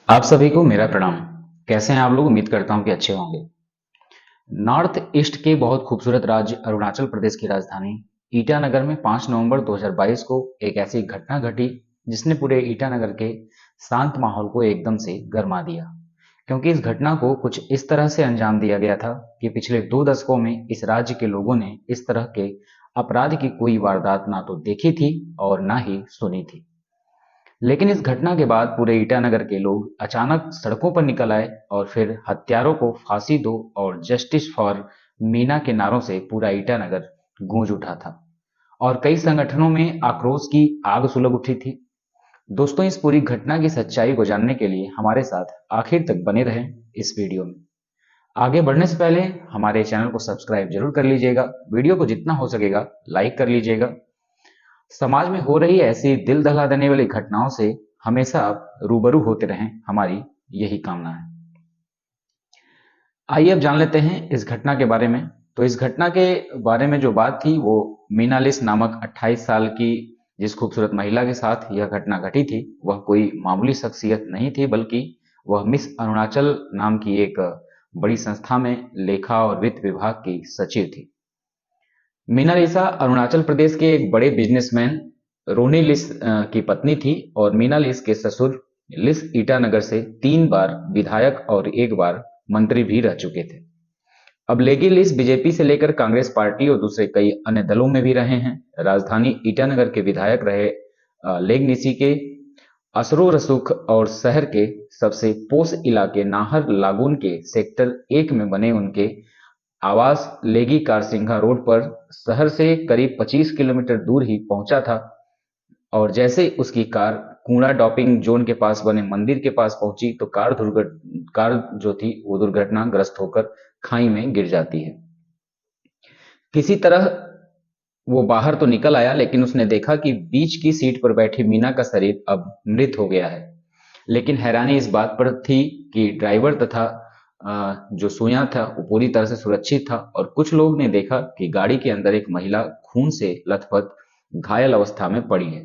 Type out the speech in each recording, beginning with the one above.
आप सभी को मेरा प्रणाम। कैसे हैं आप लोग? उम्मीद करता हूं कि अच्छे होंगे। नॉर्थ ईस्ट के बहुत खूबसूरत राज्य अरुणाचल प्रदेश की राजधानी ईटानगर में 5 नवंबर 2022 को एक ऐसी घटना घटी जिसने पूरे ईटानगर के शांत माहौल को एकदम से गरमा दिया। क्योंकि इस घटना को कुछ इस तरह से अंजाम दिया गया था कि पिछले 2 दशकों में इस राज्य के लोगों ने इस तरह के अपराध की कोई वारदात ना तो देखी थी और ना ही सुनी थी। लेकिन इस घटना के बाद पूरे ईटानगर के लोग अचानक सड़कों पर निकल आए और फिर हत्यारों को फांसी दो और जस्टिस फॉर मीना के नारों से पूरा ईटानगर गूंज उठा था और कई संगठनों में आक्रोश की आग सुलग उठी थी। दोस्तों, इस पूरी घटना की सच्चाई को जानने के लिए हमारे साथ आखिर तक बने रहें इस वीडियो में। आगे बढ़ने से पहले हमारे चैनल को सब्सक्राइब जरूर कर लीजिएगा, वीडियो को जितना हो सकेगा लाइक कर लीजिएगा। समाज में हो रही ऐसी दिल दहला देने वाली घटनाओं से हमेशा आप रूबरू होते रहें, हमारी यही कामना है। आइए अब जान लेते हैं इस घटना के बारे में। तो इस घटना के बारे में जो बात थी वो मीनालिस नामक 28 साल की जिस खूबसूरत महिला के साथ यह घटना घटी थी वह कोई मामूली शख्सियत नहीं थी, बल्कि वह मिस अरुणाचल नाम की एक बड़ी संस्था में लेखा और वित्त विभाग की सचिव थी। मीनालिसा अरुणाचल प्रदेश के एक बड़े बिजनेसमैन रोनी लिस की पत्नी थी और मीना लिस के ससुर लिस ईटानगर से 3 बार विधायक और 1 बार मंत्री भी रह चुके थे। अब लेगी लिस बीजेपी से लेकर कांग्रेस पार्टी और दूसरे कई अन्य दलों में भी रहे हैं। राजधानी ईटानगर के विधायक रहे लेगनिसी के असरो रसूख और शहर के सबसे पोश इलाके नाहर लागून के सेक्टर 1 में बने उनके आवास लेगी कारसिंघा रोड पर शहर से करीब 25 किलोमीटर दूर ही पहुंचा था और जैसे उसकी कार कूड़ा डॉपिंग जोन के पास बने मंदिर के पास पहुंची तो कार जो थी वो दुर्घटनाग्रस्त होकर खाई में गिर जाती है। किसी तरह वो बाहर तो निकल आया, लेकिन उसने देखा कि बीच की सीट पर बैठी मीना का शरीर अब मृत हो गया है। लेकिन हैरानी इस बात पर थी कि ड्राइवर तथा जो सोया था वो पूरी तरह से सुरक्षित था और कुछ लोग ने देखा कि गाड़ी के अंदर एक महिला खून से लथपथ घायल अवस्था में पड़ी है।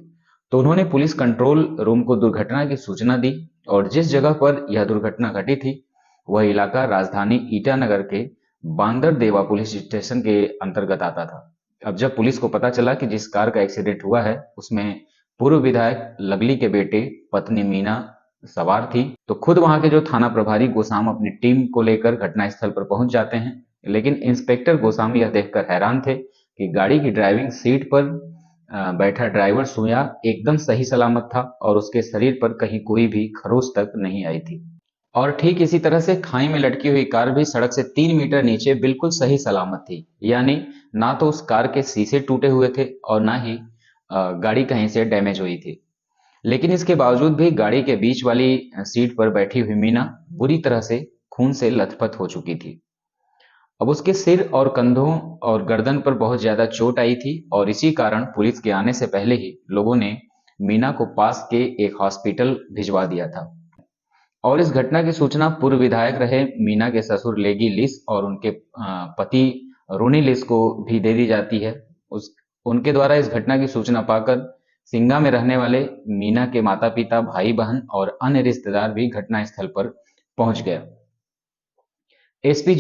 तो उन्होंने पुलिस कंट्रोल रूम को दुर्घटना की सूचना दी और जिस जगह पर यह दुर्घटना घटी थी वह इलाका राजधानी ईटानगर के बांदर देवा पुलिस स्टेशन के अंतर्गत आता था। अब जब पुलिस को पता चला कि जिस कार का एक्सीडेंट हुआ है उसमें पूर्व विधायक लवली के बेटे पत्नी मीना सवार थी, तो खुद वहां के जो थाना प्रभारी गोसाम अपनी टीम को लेकर घटनास्थल पर पहुंच जाते हैं। लेकिन इंस्पेक्टर गोसाम यह देखकर हैरान थे कि गाड़ी की ड्राइविंग सीट पर बैठा ड्राइवर सोया एकदम सही सलामत था और उसके शरीर पर कहीं कोई भी खरोच तक नहीं आई थी। और ठीक इसी तरह से खाई में लटकी हुई कार भी सड़क से 3 मीटर नीचे बिल्कुल सही सलामत थी। यानी ना तो उस कार के शीशे टूटे हुए थे और ना ही गाड़ी कहीं से डैमेज हुई थी। लेकिन इसके बावजूद भी गाड़ी के बीच वाली सीट पर बैठी हुई मीना बुरी तरह से खून से लथपथ हो चुकी थी। अब उसके सिर और कंधों और गर्दन पर बहुत ज्यादा चोट आई थी और इसी कारण पुलिस के आने से पहले ही लोगों ने मीना को पास के एक हॉस्पिटल भिजवा दिया था। और इस घटना की सूचना पूर्व विधायक रहे मीना के ससुर लेगी लिस और उनके पति रोनी लिस को भी दे दी जाती है। उस उनके द्वारा इस घटना की सूचना पाकर सिंगा में रहने वाले मीना के माता पिता, भाई बहन और अन्य रिश्तेदार भी घटनास्थल पर पहुंच गए। एसपी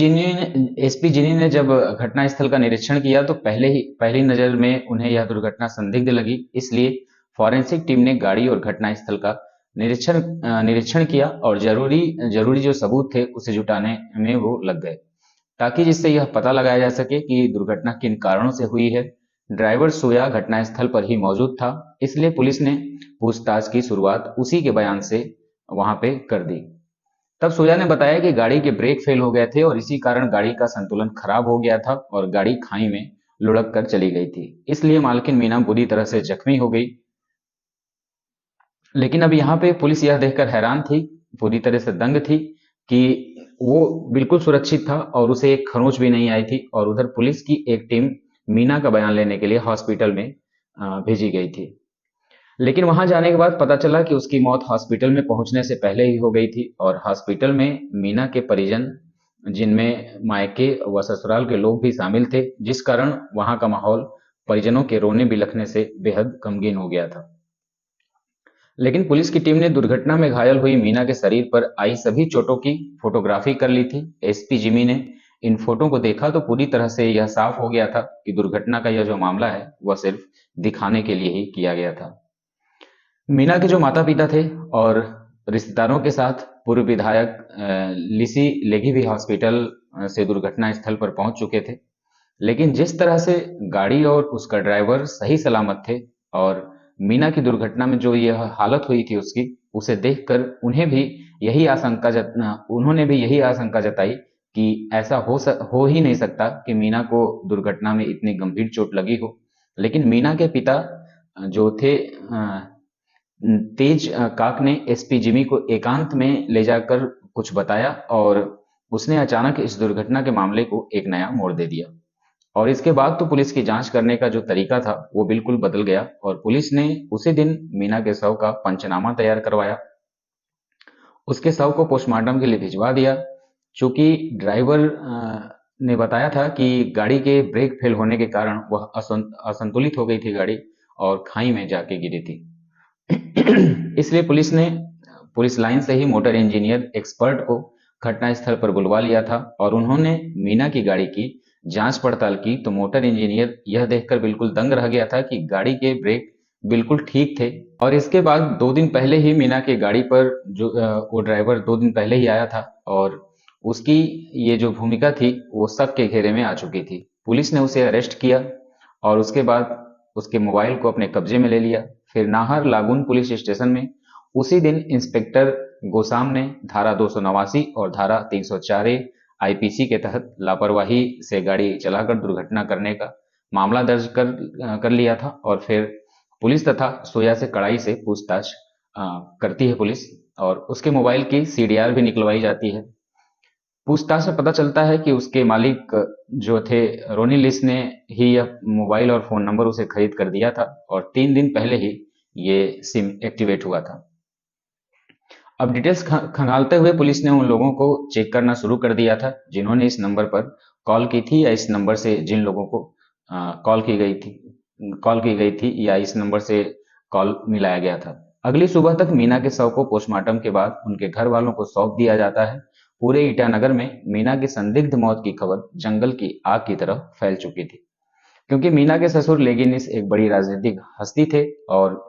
जिनी ने जब घटनास्थल का निरीक्षण किया तो पहली नजर में उन्हें यह दुर्घटना संदिग्ध लगी। इसलिए फॉरेंसिक टीम ने गाड़ी और घटनास्थल का निरीक्षण किया और जरूरी जरूरी जो सबूत थे उसे जुटाने में वो लग गए, ताकि जिससे यह पता लगाया जा सके कि दुर्घटना किन कारणों से हुई है। ड्राइवर सोया घटनास्थल पर ही मौजूद था, इसलिए पुलिस ने पूछताछ की शुरुआत उसी के बयान से वहां पे कर दी। तब सोया ने बताया कि गाड़ी के ब्रेक फेल हो गए थे और इसी कारण गाड़ी का संतुलन खराब हो गया था और गाड़ी खाई में लुढ़क कर चली गई थी। इसलिए मालकिन मीना बुरी तरह से जख्मी हो गई। लेकिन अब यहाँ पे पुलिस यह देखकर हैरान थी, पूरी तरह से दंग थी कि वो बिल्कुल सुरक्षित था और उसे एक खरोंच भी नहीं आई थी। और उधर पुलिस की एक टीम मीना का बयान लेने के लिए हॉस्पिटल में भेजी गई थी। लेकिन वहां जाने के बाद पता चला कि उसकी मौत हॉस्पिटल में पहुंचने से पहले ही हो गई थी और हॉस्पिटल में मीना के परिजन, जिनमें मायके व ससुराल के लोग भी शामिल थे, जिस कारण वहां का माहौल परिजनों के रोने बिलखने से बेहद गमगीन हो गया था। लेकिन पुलिस की टीम ने दुर्घटना में घायल हुई मीना के शरीर पर आई सभी चोटों की फोटोग्राफी कर ली थी। एसपी जिमी ने इन फोटो को देखा तो पूरी तरह से यह साफ हो गया था कि दुर्घटना का यह जो मामला है वह सिर्फ दिखाने के लिए ही किया गया था। मीना के जो माता पिता थे और रिश्तेदारों के साथ पूर्व विधायक लिसी लेगी भी हॉस्पिटल से दुर्घटना स्थल पर पहुंच चुके थे। लेकिन जिस तरह से गाड़ी और उसका ड्राइवर सही सलामत थे और मीना की दुर्घटना में जो यह हालत हुई थी उसकी, उसे देखकर उन्होंने भी यही आशंका जताई कि ऐसा हो ही नहीं सकता कि मीना को दुर्घटना में इतनी गंभीर चोट लगी हो। लेकिन मीना के पिता जो थे तेज काक ने एसपी जिमी को एकांत में ले जाकर कुछ बताया और उसने अचानक इस दुर्घटना के मामले को एक नया मोड़ दे दिया। और इसके बाद तो पुलिस की जांच करने का जो तरीका था वो बिल्कुल बदल गया और पुलिस ने उसी दिन मीना के शव का पंचनामा तैयार करवाया। उसके शव को पोस्टमार्टम के लिए भिजवा दिया। चूंकि ड्राइवर ने बताया था कि गाड़ी के ब्रेक फेल होने के कारण वह असंतुलित हो गई थी गाड़ी और खाई में जाके गिरी थी। इसलिए पुलिस लाइन से ही मोटर इंजीनियर एक्सपर्ट को घटनास्थल पर बुलवा लिया था और उन्होंने मीना की गाड़ी की जांच पड़ताल की तो मोटर इंजीनियर यह देखकर बिल्कुल दंग रह गया था कि गाड़ी के ब्रेक बिल्कुल ठीक थे। और इसके बाद 2 दिन पहले ही मीना की गाड़ी पर वो ड्राइवर 2 दिन पहले ही आया था और उसकी ये जो भूमिका थी वो शक के घेरे में आ चुकी थी। पुलिस ने उसे अरेस्ट किया और उसके बाद उसके मोबाइल को अपने कब्जे में ले लिया। फिर नाहर लागून पुलिस स्टेशन में उसी दिन इंस्पेक्टर गोसाम ने धारा 289 और धारा 304 आईपीसी के तहत लापरवाही से गाड़ी चलाकर दुर्घटना करने का मामला दर्ज कर लिया था और फिर पुलिस तथा सोया से कड़ाई से पूछताछ करती है पुलिस और उसके मोबाइल की सीडीआर भी निकलवाई जाती है। पूछताछ से पता चलता है कि उसके मालिक जो थे रोनी लिस ने ही यह मोबाइल और फोन नंबर उसे खरीद कर दिया था और 3 दिन पहले ही ये सिम एक्टिवेट हुआ था। अब डिटेल्स खंगालते हुए पुलिस ने उन लोगों को चेक करना शुरू कर दिया था जिन्होंने इस नंबर पर कॉल की थी या इस नंबर से जिन लोगों को कॉल की गई थी या इस नंबर से कॉल मिलाया गया था। अगली सुबह तक मीना के शव को पोस्टमार्टम के बाद उनके घर वालों को सौंप दिया जाता है। पूरे ईटानगर में मीना की संदिग्ध मौत की खबर जंगल की आग की तरह फैल चुकी थी क्योंकि मीना के ससुर लेगिनिस एक बड़ी राजनीतिक हस्ती थे और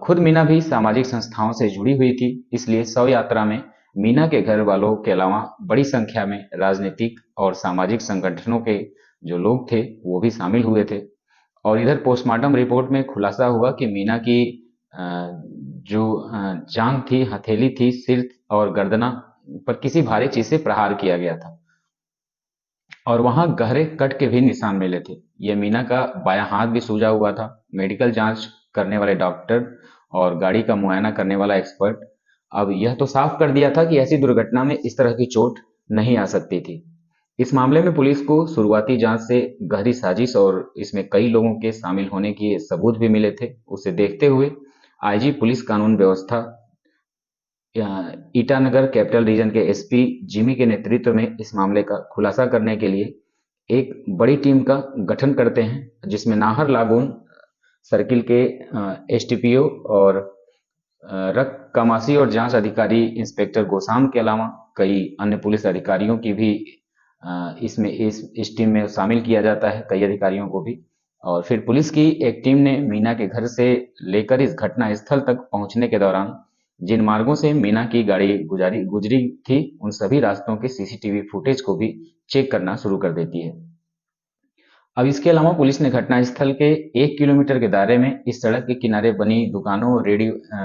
खुद मीना भी सामाजिक संस्थाओं से जुड़ी हुई थी। इसलिए शव यात्रा में मीना के घर वालों के अलावा बड़ी संख्या में राजनीतिक और सामाजिक संगठनों के जो लोग थे वो भी शामिल हुए थे। और इधर पोस्टमार्टम रिपोर्ट में खुलासा हुआ कि मीना की जो जांघ थी, हथेली थी, सिर और गर्दना पर किसी भारी चीज से प्रहार किया गया था और वहां गहरे कट के भी निशान मिले थे। यह मीना का बायां हाथ भी सूजा हुआ था। मेडिकल जांच करने वाले डॉक्टर और गाड़ी का मुआयना करने वाला एक्सपर्ट अब यह तो साफ कर दिया था कि ऐसी दुर्घटना में इस तरह की चोट नहीं आ सकती थी। इस मामले में पुलिस को शुरुआती जांच से गहरी साजिश और इसमें कई लोगों के शामिल होने के सबूत भी मिले थे। उसे देखते हुए आईजी पुलिस कानून व्यवस्था ईटानगर कैपिटल रीजन के एसपी जिमी के नेतृत्व में इस मामले का खुलासा करने के लिए एक बड़ी टीम का गठन करते हैं जिसमें नाहर लागून सर्किल के एसटीपीओ और रकमासी और जांच अधिकारी इंस्पेक्टर गोसाम के अलावा कई अन्य पुलिस अधिकारियों की भी इसमें इस टीम में शामिल किया जाता है, कई अधिकारियों को भी। और फिर पुलिस की एक टीम ने मीना के घर से लेकर इस घटना स्थल तक पहुंचने के दौरान जिन मार्गों से मीना की गाड़ी गुजरी थी उन सभी रास्तों के सीसीटीवी फुटेज को भी चेक करना शुरू कर देती है। अब इसके अलावा पुलिस ने घटनास्थल के 1 किलोमीटर के दायरे में इस सड़क के किनारे बनी दुकानों और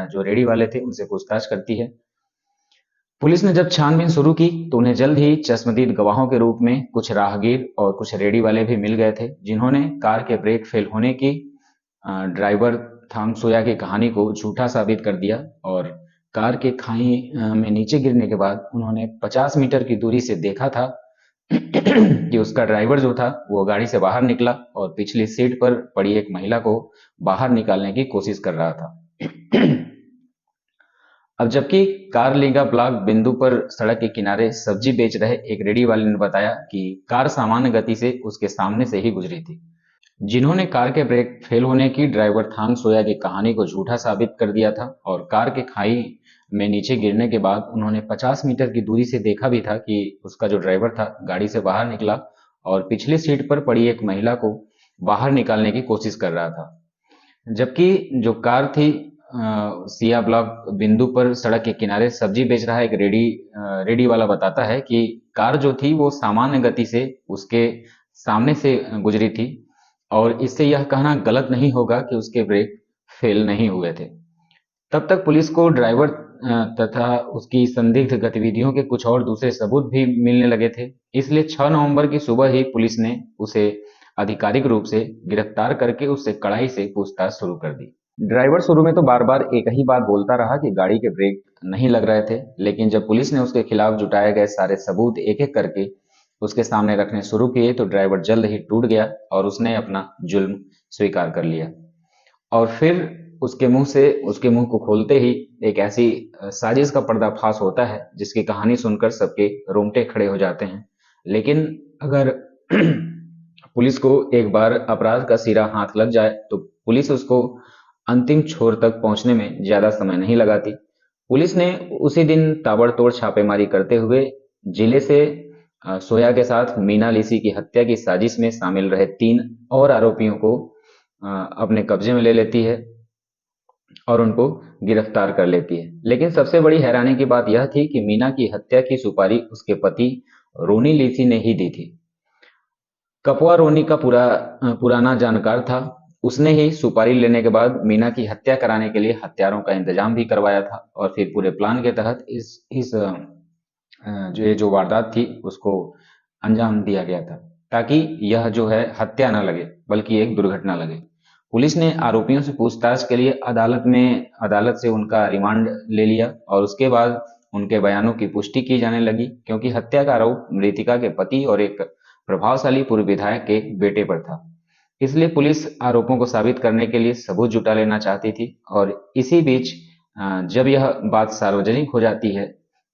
जो रेडी वाले थे उनसे पूछताछ करती है। पुलिस ने जब छानबीन शुरू की तो उन्हें जल्द ही चश्मदीद गवाहों के रूप में कुछ राहगीर और कुछ रेडी वाले भी मिल गए थे जिन्होंने कार के ब्रेक फेल होने की ड्राइवर थांग सोया की कहानी को झूठा साबित कर दिया और कार के खाई में नीचे गिरने के बाद उन्होंने 50 मीटर की दूरी से देखा था कि उसका ड्राइवर जो था वो गाड़ी से बाहर निकला और पिछली सीट पर पड़ी एक महिला को बाहर निकालने की कोशिश कर रहा था। अब जबकि कारलिंगा ब्लॉक बिंदु पर सड़क के किनारे सब्जी बेच रहे एक रेडी वाले ने बताया कि कार सामान्य गति से उसके सामने से ही गुजरी थी। जिन्होंने कार के ब्रेक फेल होने की ड्राइवर थांग सोया की कहानी को झूठा साबित कर दिया था और कार के खाई में नीचे गिरने के बाद उन्होंने 50 मीटर की दूरी से देखा भी था कि उसका जो ड्राइवर था गाड़ी से बाहर निकला और पिछली सीट पर पड़ी एक महिला को बाहर निकालने की कोशिश कर रहा था। जबकि जो कार थी सिया ब्लॉक बिंदु पर सड़क के किनारे सब्जी बेच रहा एक रेडी वाला बताता है कि कार जो थी वो सामान्य गति से उसके सामने से गुजरी थी और इससे यह कहना गलत नहीं होगा कि उसके ब्रेक फेल नहीं हुए थे। तब तक पुलिस को ड्राइवर तथा उसकी संदिग्ध गतिविधियों के कुछ और दूसरे सबूत भी मिलने लगे थे। इसलिए 6 नवंबर की सुबह ही पुलिस ने उसे आधिकारिक रूप से गिरफ्तार करके उससे कड़ाई से पूछताछ शुरू कर दी। ड्राइवर शुरू में तो बार बार एक ही बात बोलता रहा कि गाड़ी के ब्रेक नहीं लग रहे थे, लेकिन जब पुलिस ने उसके खिलाफ जुटाए गए सारे सबूत एक एक करके उसके सामने रखने शुरू किए तो ड्राइवर जल्द ही टूट गया और उसने अपना जुल्म स्वीकार कर लिया। और फिर उसके मुंह को खोलते ही एक ऐसी साजिश का पर्दाफाश होता है जिसकी कहानी सुनकर सबके रोंगटे खड़े हो जाते हैं। लेकिन अगर पुलिस को एक बार अपराध का सिरा हाथ लग जाए तो पुलिस उसको अंतिम छोर तक पहुंचने में ज्यादा समय नहीं लगाती। पुलिस ने उसी दिन ताबड़तोड़ छापेमारी करते हुए जिले से सोया के साथ मीना लिसी की हत्या की साजिश में शामिल रहे 3 और आरोपियों को अपने कब्जे में ले लेती है और उनको गिरफ्तार कर लेती है। लेकिन सबसे बड़ी हैरानी की बात यह थी कि मीना की हत्या की सुपारी उसके पति रोनी लिसी ने ही दी थी। कपवा रोनी का पुराना जानकार था। उसने ही सुपारी लेने के बाद मीना की हत्या कराने के लिए हत्यारों का इंतजाम भी करवाया था और फिर पूरे प्लान के तहत इस जो वारदात थी उसको अंजाम दिया गया था ताकि यह जो है हत्या न लगे बल्कि एक दुर्घटना लगे। पुलिस ने आरोपियों से पूछताछ के लिए अदालत से उनका रिमांड ले लिया और उसके बाद उनके बयानों की पुष्टि की जाने लगी क्योंकि हत्या का आरोप मृतिका के पति और एक प्रभावशाली पूर्व विधायक के बेटे पर था। इसलिए पुलिस आरोपों को साबित करने के लिए सबूत जुटा लेना चाहती थी और इसी बीच जब यह बात सार्वजनिक हो जाती है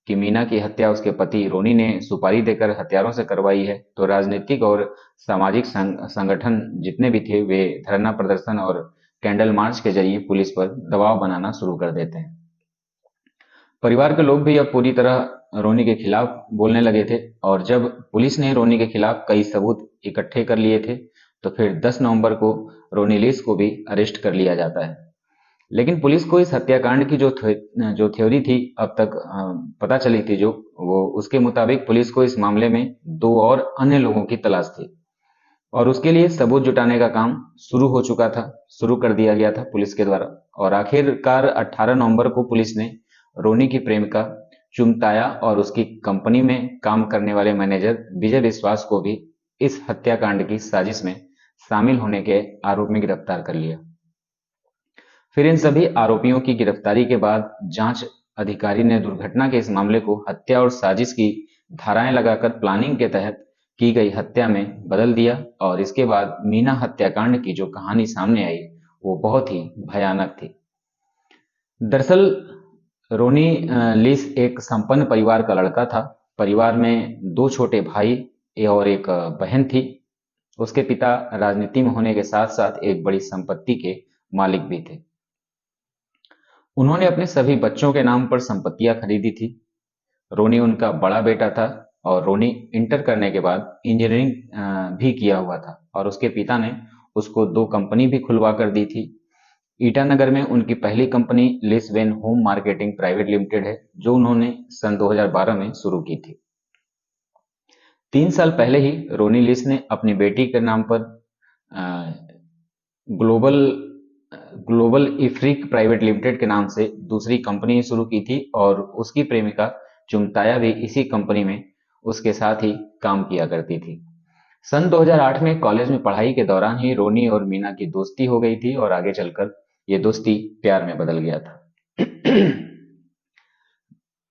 कि मीना की हत्या उसके पति रोनी ने सुपारी देकर हत्यारों से करवाई है तो राजनीतिक और सामाजिक संगठन जितने भी थे वे धरना प्रदर्शन और कैंडल मार्च के जरिए पुलिस पर दबाव बनाना शुरू कर देते हैं। परिवार के लोग भी अब पूरी तरह रोनी के खिलाफ बोलने लगे थे और जब पुलिस ने रोनी के खिलाफ कई सबूत इकट्ठे कर लिए थे तो फिर 10 नवंबर को रोनी लिस को भी अरेस्ट कर लिया जाता है। लेकिन पुलिस को इस हत्याकांड की जो थ्योरी थी अब तक पता चली थी जो वो उसके मुताबिक पुलिस को इस मामले में 2 और अन्य लोगों की तलाश थी और उसके लिए सबूत जुटाने का काम शुरू कर दिया गया था पुलिस के द्वारा। और आखिरकार 18 नवंबर को पुलिस ने रोनी की प्रेमिका चुमताया और उसकी कंपनी में काम करने वाले मैनेजर विजय विश्वास को भी इस हत्याकांड की साजिश में शामिल होने के आरोप में गिरफ्तार कर लिया। फिर इन सभी आरोपियों की गिरफ्तारी के बाद जांच अधिकारी ने दुर्घटना के इस मामले को हत्या और साजिश की धाराएं लगाकर प्लानिंग के तहत की गई हत्या में बदल दिया और इसके बाद मीना हत्याकांड की जो कहानी सामने आई वो बहुत ही भयानक थी। दरअसल रोनी लिस एक संपन्न परिवार का लड़का था। परिवार में 2 छोटे भाई और एक बहन थी। उसके पिता राजनीति में होने के साथ साथ एक बड़ी संपत्ति के मालिक भी थे। उन्होंने अपने सभी बच्चों के नाम पर संपत्तियां खरीदी थी। रोनी उनका बड़ा बेटा था और रोनी इंटर करने के बाद इंजीनियरिंग भी किया हुआ था और उसके पिता ने उसको 2 कंपनी भी खुलवा कर दी थी। ईटानगर में उनकी पहली कंपनी लिस वेन होम मार्केटिंग प्राइवेट लिमिटेड है जो उन्होंने सन 2012 में शुरू की थी। 3 साल पहले ही रोनी लिस ने अपनी बेटी के नाम पर ग्लोबल इफ्रिक प्राइवेट लिमिटेड के नाम से दूसरी कंपनी शुरू की थी और उसकी प्रेमिका चुमताया भी इसी कंपनी में उसके साथ ही काम किया करती थी। सन 2008 में कॉलेज में पढ़ाई के दौरान ही रोनी और मीना की दोस्ती हो गई थी और आगे चलकर ये दोस्ती प्यार में बदल गया था।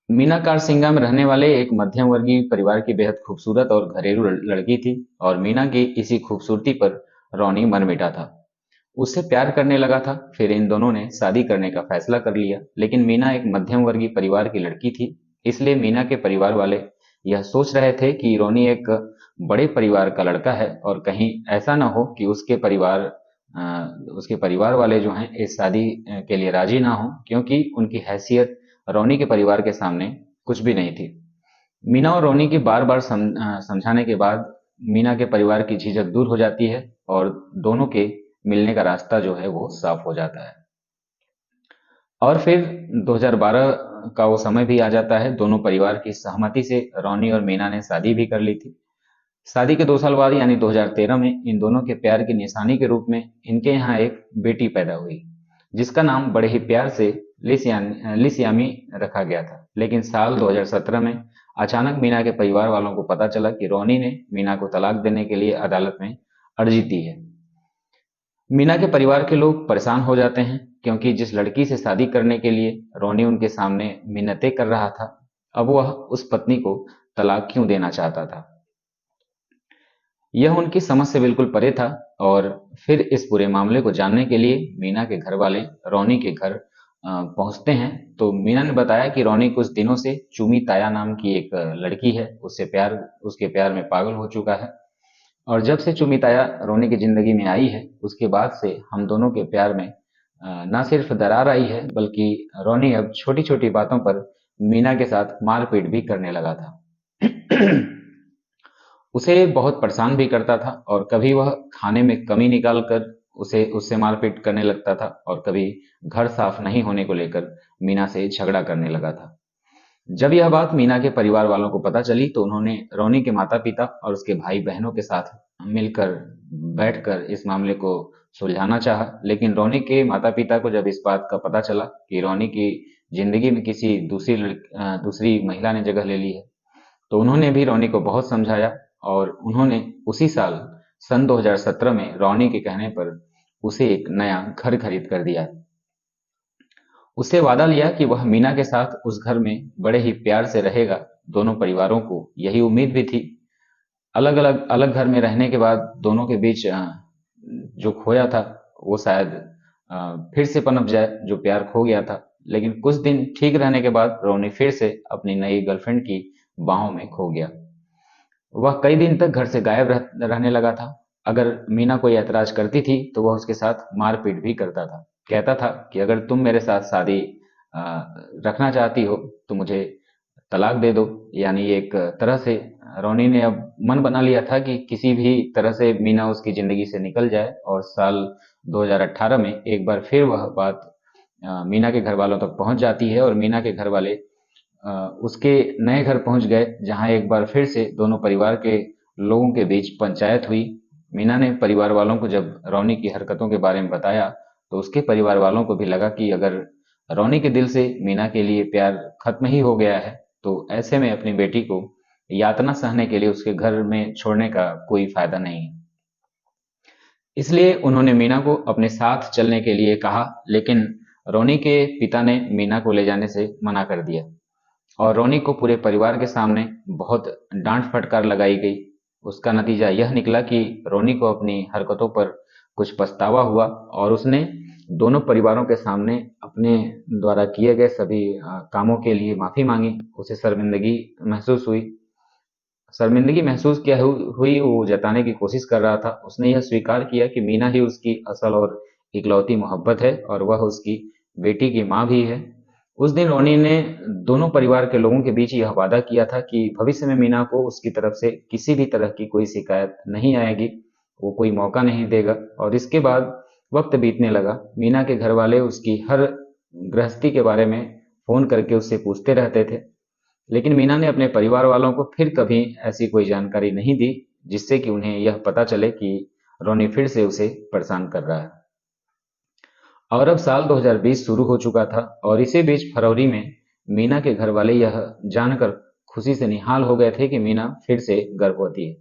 मीना कारसिंगा में रहने वाले एक मध्यम वर्गीय परिवार की बेहद खूबसूरत और घरेलू लड़की थी और मीना की इसी खूबसूरती पर रोनी मनमिटा था। उससे प्यार करने लगा था। फिर इन दोनों ने शादी करने का फैसला कर लिया, लेकिन मीना एक मध्यम वर्गीय परिवार की लड़की थी, इसलिए मीना के परिवार वाले यह सोच रहे थे कि रोनी एक बड़े परिवार का लड़का है और कहीं ऐसा ना हो कि उसके परिवार वाले जो हैं इस शादी के लिए राजी ना हो, क्योंकि उनकी हैसियत रोनी के परिवार के सामने कुछ भी नहीं थी। मीना और रोनी की बार बार समझाने के बाद मीना के परिवार की झिझक दूर हो जाती है और दोनों के मिलने का रास्ता जो है वो साफ हो जाता है। और फिर 2012 का वो समय भी आ जाता है। दोनों परिवार की सहमति से रोनी और मीना ने शादी भी कर ली थी। शादी के 2 साल बाद यानी 2013 में इन दोनों के प्यार की निशानी के रूप में इनके यहाँ एक बेटी पैदा हुई, जिसका नाम बड़े ही प्यार से लिसियामी रखा गया था। लेकिन साल 2017 में अचानक मीना के परिवार वालों को पता चला कि रोनी ने मीना को तलाक देने के लिए अदालत में अर्जी दी है। मीना के परिवार के लोग परेशान हो जाते हैं, क्योंकि जिस लड़की से शादी करने के लिए रोनी उनके सामने मिन्नतें कर रहा था, अब वह उस पत्नी को तलाक क्यों देना चाहता था। यह उनकी समझ से बिल्कुल परे था। और फिर इस पूरे मामले को जानने के लिए मीना के घर वाले रोनी के घर पहुंचते हैं। तो मीना ने बताया कि रोनी कुछ दिनों से चुमी ताया नाम की एक लड़की है, उसके प्यार में पागल हो चुका है। और जब से चुमी ताया रोनी की जिंदगी में आई है, उसके बाद से हम दोनों के प्यार में न सिर्फ दरार आई है, बल्कि रोनी अब छोटी छोटी बातों पर मीना के साथ मारपीट भी करने लगा था। उसे बहुत परेशान भी करता था और कभी वह खाने में कमी निकाल कर उसे उससे मारपीट करने लगता था और कभी घर साफ नहीं होने को लेकर मीना से झगड़ा करने लगा था। जब यह बात मीना के परिवार वालों को पता चली तो उन्होंने रोनी के माता पिता और उसके भाई बहनों के साथ मिलकर बैठकर इस मामले को सुलझाना चाहा। लेकिन रोनी के माता पिता को जब इस बात का पता चला कि रोनी की जिंदगी में किसी दूसरी महिला ने जगह ले ली है, तो उन्होंने भी रोनी को बहुत समझाया और उन्होंने उसी साल सन 2017 में रोनी के कहने पर उसे एक नया घर खरीद कर दिया। उससे वादा लिया कि वह मीना के साथ उस घर में बड़े ही प्यार से रहेगा। दोनों परिवारों को यही उम्मीद भी थी। अलग घर में रहने के बाद दोनों के बीच जो खोया था वो शायद फिर से पनप जाए, जो प्यार खो गया था। लेकिन कुछ दिन ठीक रहने के बाद रोनी फिर से अपनी नई गर्लफ्रेंड की बाहों में खो गया। वह कई दिन तक घर से गायब रहने लगा था। अगर मीना कोई ऐतराज करती थी तो वह उसके साथ मारपीट भी करता था। कहता था कि अगर तुम मेरे साथ शादी रखना चाहती हो तो मुझे तलाक दे दो। यानी एक तरह से रोनी ने अब मन बना लिया था कि किसी भी तरह से मीना उसकी जिंदगी से निकल जाए। और साल 2018 में एक बार फिर वह बात मीना के घर वालों तक पहुंच जाती है और मीना के घर वाले उसके नए घर पहुंच गए, जहां एक बार फिर से दोनों परिवार के लोगों के बीच पंचायत हुई। मीना ने परिवार वालों को जब रोनी की हरकतों के बारे में बताया तो उसके परिवार वालों को भी लगा कि अगर रोनी के दिल से मीना के लिए प्यार खत्म ही हो गया है तो ऐसे में अपनी बेटी को यातना सहने के लिए उसके घर में छोड़ने का कोई फायदा नहीं है। इसलिए उन्होंने मीना को अपने साथ चलने के लिए कहा, लेकिन रोनी के पिता ने मीना को ले जाने से मना कर दिया और रोनी को पूरे परिवार के सामने बहुत डांट फटकार लगाई गई। उसका नतीजा यह निकला कि रोनी को अपनी हरकतों पर कुछ पछतावा हुआ और उसने दोनों परिवारों के सामने अपने द्वारा किए गए सभी कामों के लिए माफी मांगी। उसे शर्मिंदगी महसूस क्या हुई वो जताने की कोशिश कर रहा था। उसने यह स्वीकार किया कि मीना ही उसकी असल और इकलौती मोहब्बत है और वह उसकी बेटी की माँ भी है। उस दिन रोनी ने दोनों परिवार के लोगों के बीच यह वादा किया था कि भविष्य में मीना को उसकी तरफ से किसी भी तरह की कोई शिकायत नहीं आएगी, वो कोई मौका नहीं देगा। और इसके बाद वक्त बीतने लगा। मीना के घर वाले उसकी हर गृहस्थी के बारे में फोन करके उससे पूछते रहते थे, लेकिन मीना ने अपने परिवार वालों को फिर कभी ऐसी कोई जानकारी नहीं दी जिससे कि उन्हें यह पता चले कि रोनी फिर से उसे परेशान कर रहा है। और अब साल 2020 शुरू हो चुका था और इसी बीच फरवरी में मीना के घर वाले यह जानकर खुशी से निहाल हो गए थे कि मीना फिर से गर्भवती है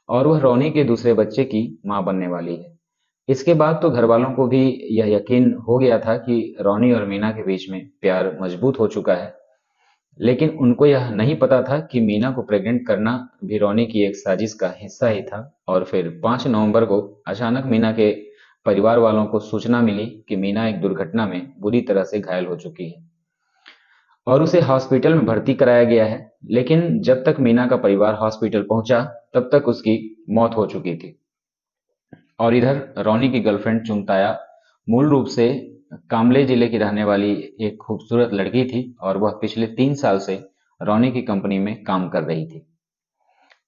और वह रोनी के दूसरे बच्चे की मां बनने वाली है। इसके बाद तो घर वालों को भी यह यकीन हो गया था कि रोनी और मीना के बीच में प्यार मजबूत हो चुका है। लेकिन उनको यह नहीं पता था कि मीना को प्रेग्नेंट करना भी रोनी की एक साजिश का हिस्सा ही था। और फिर 5 नवंबर को अचानक मीना के परिवार वालों को सूचना मिली कि मीना एक दुर्घटना में बुरी तरह से घायल हो चुकी है और उसे हॉस्पिटल में भर्ती कराया गया है। लेकिन जब तक मीना का परिवार हॉस्पिटल पहुंचा तब तक उसकी मौत हो चुकी थी। और इधर रोनी की गर्लफ्रेंड चुंगताया मूल रूप से कामले जिले की रहने वाली एक खूबसूरत लड़की थी और वह पिछले 3 साल से रोनी की कंपनी में काम कर रही थी।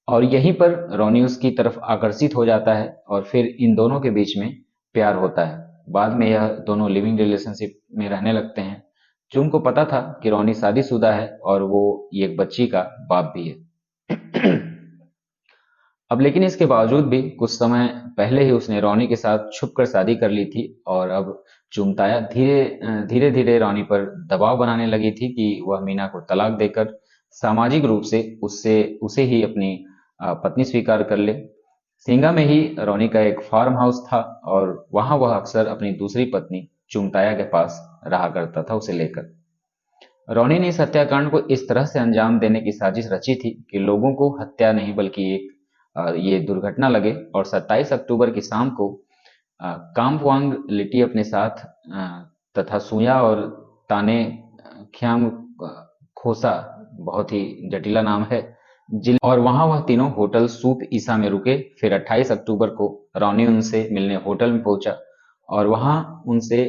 और यहीं पर रोनी उसकी तरफ आकर्षित हो जाता है और फिर इन दोनों के बीच में प्यार होता है। बाद में यह दोनों लिविंग रिलेशनशिप में रहने लगते हैं। चुंग को पता था कि रोनी शादीशुदा है और वो एक बच्ची का बाप भी है। अब लेकिन इसके बावजूद भी कुछ समय पहले ही उसने रोनी के साथ छुपकर शादी कर ली थी और अब चुंगताया धीरे धीरे रोनी पर दबाव बनाने लगी थी कि वह मीना को तलाक देकर सामाजिक रूप से उससे उसे ही अपनी पत्नी स्वीकार कर ले। सिंगा में ही रोनी का एक फार्म हाउस था और वहां वह अक्सर अपनी दूसरी पत्नी चुंगताया के पास रहा करता था उसे लेकर। रोनी ने इस हत्याकांड को इस तरह से अंजाम देने की साजिश रची थी कि लोगों को हत्या नहीं बल्कि एक ये दुर्घटना लगे। और 27 अक्टूबर की शाम को कामवांग लिटी अपने साथ तथा सुया और ताने ख्याम खोसा, बहुत ही जटिला नाम है, जिले और वहां वह तीनों होटल सूप ईसा में रुके। फिर 28 अक्टूबर को रोनी उनसे मिलने होटल में पहुंचा और वहां उनसे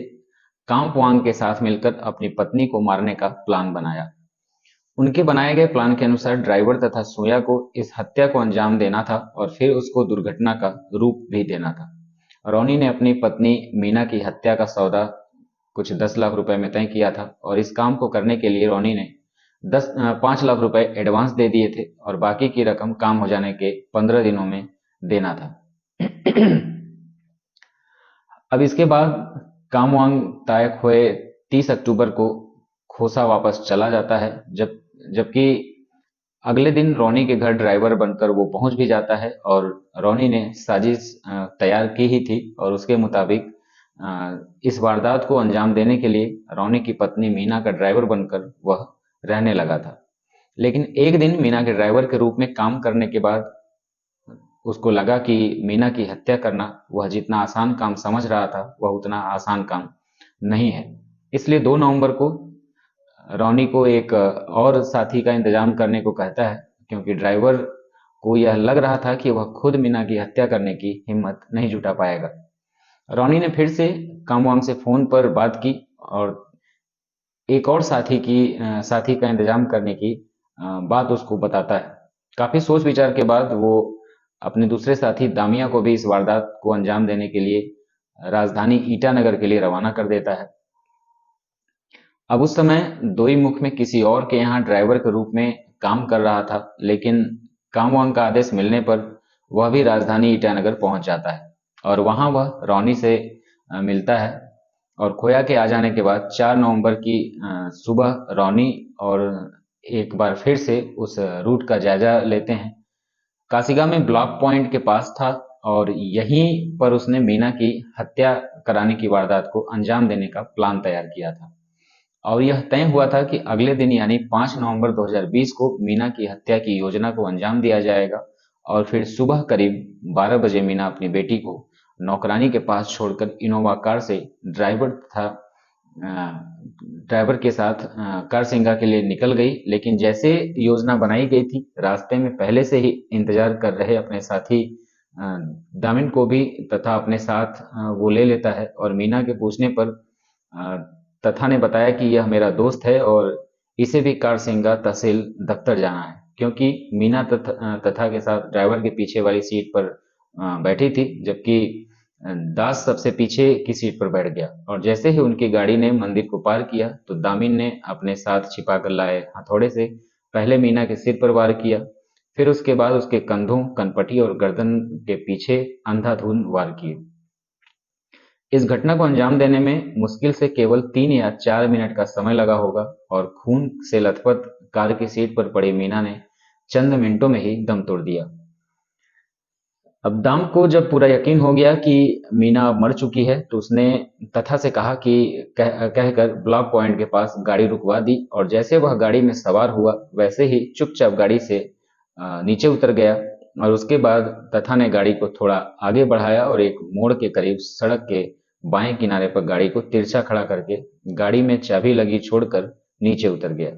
कामवांग के साथ मिलकर अपनी पत्नी को मारने का प्लान बनाया। उनके बनाए गए प्लान के अनुसार ड्राइवर तथा सोया को इस हत्या को अंजाम देना था और फिर उसको दुर्घटना का रूप भी देना था। रोनी ने अपनी पत्नी मीना की हत्या का सौदा कुछ 10 लाख रुपए में तय किया था और इस काम को करने के लिए रोनी ने 5 लाख रुपए एडवांस दे दिए थे और बाकी की रकम काम हो जाने के 15 दिनों में देना था। अब इसके बाद कामवांग तायक हुए 30 अक्टूबर को खोसा वापस चला जाता है, जबकि अगले दिन रोनी के घर ड्राइवर बनकर वो पहुंच भी जाता है। और रोनी ने साजिश तैयार की ही थी और उसके मुताबिक इस वारदात को अंजाम देने के लिए रोनी की पत्नी मीना का ड्राइवर बनकर वह रहने लगा था। लेकिन एक दिन मीना के ड्राइवर के रूप में काम करने के बाद उसको लगा कि मीना की हत्या करना वह जितना आसान काम समझ रहा था वह उतना आसान काम नहीं है। इसलिए 2 नवंबर को रोनी को एक और साथी का इंतजाम करने को कहता है, क्योंकि ड्राइवर को यह लग रहा था कि वह खुद मीना की हत्या करने की हिम्मत नहीं जुटा पाएगा। रोनी ने फिर से कामवांग से फोन पर बात की और एक और साथी का इंतजाम करने की बात उसको बताता है। काफी सोच विचार के बाद वो अपने दूसरे साथी दामिया को भी इस वारदात को अंजाम देने के लिए राजधानी ईटानगर के लिए रवाना कर देता है। अब उस समय दोईमुख में किसी और के यहाँ ड्राइवर के रूप में काम कर रहा था, लेकिन कामवांग का आदेश मिलने पर वह भी राजधानी ईटानगर पहुंच जाता है और वहां वह रोनी से मिलता है। और खोया के आ जाने के बाद 4 नवंबर की सुबह रोनी और एक बार फिर से उस रूट का जायजा लेते हैं। कासिगा में ब्लॉक पॉइंट के पास था और यहीं पर उसने मीना की हत्या कराने की वारदात को अंजाम देने का प्लान तैयार किया था। और यह तय हुआ था कि अगले दिन यानी 5 नवंबर 2020 को मीना की हत्या की योजना को अंजाम दिया जाएगा और फिर सुबह करीब 12 बजे मीना अपनी बेटी को नौकरानी के पास छोड़कर इनोवा कार से ड्राइवर के साथ कारसिंगा के लिए निकल गई। लेकिन जैसे योजना बनाई गई थी, रास्ते में पहले से ही इंतजार कर रहे अपने साथी दामिन को भी तथा अपने साथ वो ले लेता है और मीना के पूछने पर तथा ने बताया कि यह मेरा दोस्त है और इसे भी कारसिंगा तहसील दफ्तर जाना है, क्योंकि मीना तथा के साथ ड्राइवर के पीछे वाली सीट पर बैठी थी, जबकि दास सबसे पीछे की सीट पर बैठ गया। और जैसे ही उनकी गाड़ी ने मंदिर को पार किया तो दामिन ने अपने साथ छिपा कर लाए हथौड़े से पहले मीना के सिर पर वार किया, फिर उसके बाद उसके कंधों, कनपटी और गर्दन के पीछे अंधाधुंध वार किए। इस घटना को अंजाम देने में मुश्किल से केवल 3 या 4 मिनट का समय लगा होगा और खून से लथपथ कार की सीट पर पड़ी मीना ने चंद मिनटों में ही दम तोड़ दिया। अब दाम को जब पूरा यकीन हो गया कि मीना मर चुकी है तो उसने तथा से कहा कि कहकर ब्लॉक पॉइंट के पास गाड़ी रुकवा दी और जैसे वह गाड़ी में सवार हुआ वैसे ही चुपचाप गाड़ी से नीचे उतर गया। और उसके बाद तथा ने गाड़ी को थोड़ा आगे बढ़ाया और एक मोड़ के करीब सड़क के बाएं किनारे पर गाड़ी को तिरछा खड़ा करके गाड़ी में चाबी लगी छोड़कर नीचे उतर गया।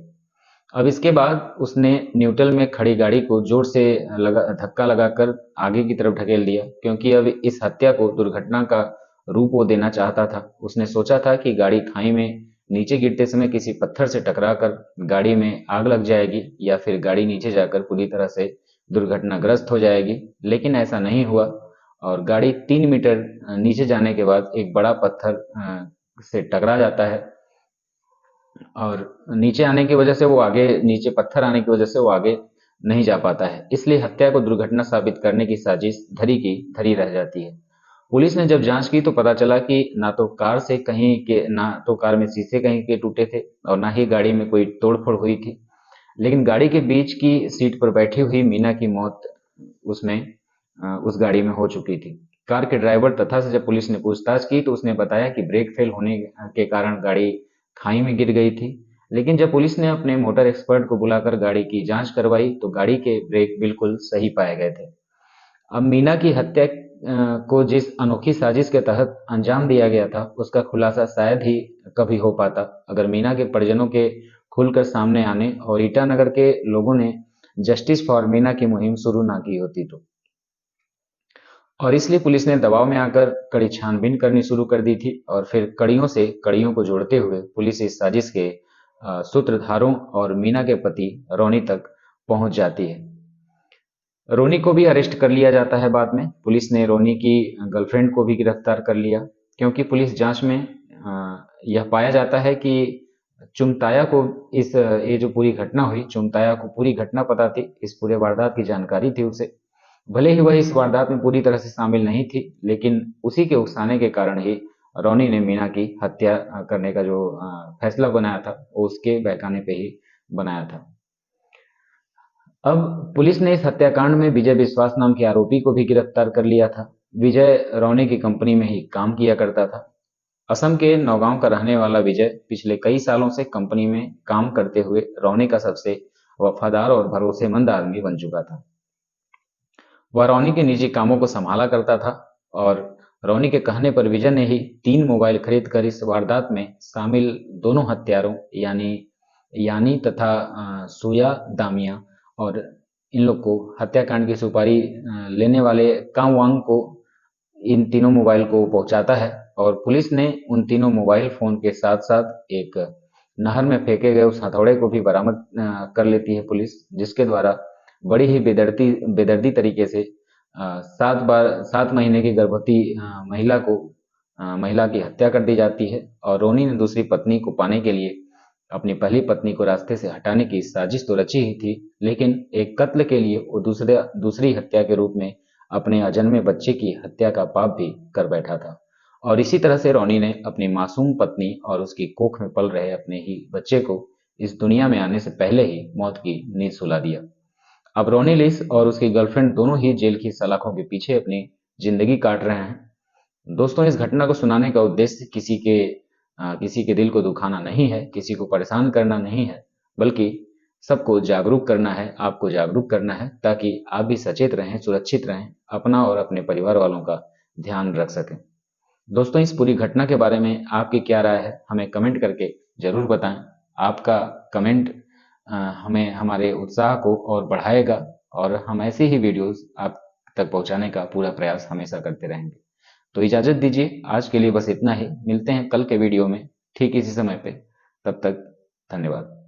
अब इसके बाद उसने न्यूट्रल में खड़ी गाड़ी को जोर से धक्का लगाकर आगे की तरफ ढकेल दिया, क्योंकि अब इस हत्या को दुर्घटना का रूप वो देना चाहता था। उसने सोचा था कि गाड़ी खाई में नीचे गिरते समय किसी पत्थर से टकराकर गाड़ी में आग लग जाएगी या फिर गाड़ी नीचे जाकर पूरी तरह से दुर्घटनाग्रस्त हो जाएगी, लेकिन ऐसा नहीं हुआ। और गाड़ी 3 मीटर नीचे जाने के बाद एक बड़ा पत्थर से टकरा जाता है, और नीचे आने की वजह से वो आगे नीचे पत्थर आने की वजह से वो आगे नहीं जा पाता है। इसलिए हत्या को दुर्घटना साबित करने की साजिश धरी की धरी रह जाती है। पुलिस ने जब जांच की तो पता चला कि ना तो कार में शीशे कहीं के टूटे थे और ना ही गाड़ी में कोई तोड़फोड़ हुई थी, लेकिन गाड़ी के बीच की सीट पर बैठी हुई मीना की मौत उसमें उस गाड़ी में हो चुकी थी। कार के ड्राइवर तथा से जब पुलिस ने पूछताछ की तो उसने बताया कि ब्रेक फेल होने के कारण गाड़ी खाई में गिर गई थी। लेकिन जब पुलिस ने अपने मोटर एक्सपर्ट को बुलाकर गाड़ी की जांच करवाई तो गाड़ी के ब्रेक बिल्कुल सही पाए गए थे। अब मीना की हत्या को जिस अनोखी साजिश के तहत अंजाम दिया गया था, उसका खुलासा शायद ही कभी हो पाता अगर मीना के परिजनों के खुलकर सामने आने और ईटानगर के लोगों ने जस्टिस फॉर मीना की मुहिम शुरू ना की होती तो। और इसलिए पुलिस ने दबाव में आकर कड़ी छानबीन करनी शुरू कर दी थी, और फिर कड़ियों से कड़ियों को जोड़ते हुए पुलिस इस साजिश के सूत्रधारों और मीना के पति रोनी तक पहुंच जाती है। रोनी को भी अरेस्ट कर लिया जाता है बाद में। पुलिस ने रोनी की गर्लफ्रेंड को भी गिरफ्तार कर लिया, क्योंकि पुलिस जांच में यह पाया जाता है कि चुमताया को ये जो पूरी घटना हुई, चुमताया को पूरी घटना पता थी, इस पूरे वारदात की जानकारी थी उसे। भले ही वह इस वारदात में पूरी तरह से शामिल नहीं थी, लेकिन उसी के उकसाने के कारण ही रोनी ने मीना की हत्या करने का जो फैसला बनाया था वो उसके बहकाने पे ही बनाया था। अब पुलिस ने इस हत्याकांड में विजय विश्वास नाम के आरोपी को भी गिरफ्तार कर लिया था। विजय रोनी की कंपनी में ही काम किया करता था। असम के नौगांव का रहने वाला विजय पिछले कई सालों से कंपनी में काम करते हुए रोनी का सबसे वफादार और भरोसेमंद आदमी बन चुका था। वह रोनी के निजी कामों को संभाला करता था, और रोनी के कहने पर विजय ने ही 3 मोबाइल खरीदकर इस वारदात में शामिल दोनों हत्यारों यानी यानी तथा सुया दामिया और इन लोग को हत्याकांड की सुपारी लेने वाले कांगवांग को इन तीनों मोबाइल को पहुंचाता है, और पुलिस ने उन तीनों मोबाइल फोन के साथ साथ एक नहर में फेंके गए उस हथौड़े को भी बरामद कर लेती है पुलिस, जिसके द्वारा बड़ी ही बेदर्दी तरीके से 7 महीने की गर्भवती महिला की हत्या कर दी जाती है। और रोनी ने दूसरी पत्नी को पाने के लिए अपनी पहली पत्नी को रास्ते से हटाने की साजिश तो रची ही थी, लेकिन एक कत्ल के लिए वो दूसरी हत्या के रूप में अपने अजन्मे बच्चे की हत्या का पाप भी कर बैठा था। और इसी तरह से रोनी ने अपनी मासूम पत्नी और उसकी कोख में पल रहे अपने ही बच्चे को इस दुनिया में आने से पहले ही मौत की नींद सुला दिया। अब रोनी लिस और उसकी गर्लफ्रेंड दोनों ही जेल की सलाखों के पीछे अपनी जिंदगी काट रहे हैं। दोस्तों, इस घटना को सुनाने का उद्देश्य किसी के दिल को दुखाना नहीं है, किसी को परेशान करना नहीं है, बल्कि सबको जागरूक करना है, आपको जागरूक करना है, ताकि आप भी सचेत रहें, सुरक्षित रहें, अपना और अपने परिवार वालों का ध्यान रख सकें। दोस्तों, इस पूरी घटना के बारे में आपकी क्या राय है, हमें कमेंट करके जरूर बताएं। आपका कमेंट हमें हमारे उत्साह को और बढ़ाएगा, और हम ऐसे ही वीडियोस आप तक पहुंचाने का पूरा प्रयास हमेशा करते रहेंगे। तो इजाजत दीजिए, आज के लिए बस इतना ही। मिलते हैं कल के वीडियो में ठीक इसी समय पे। तब तक धन्यवाद।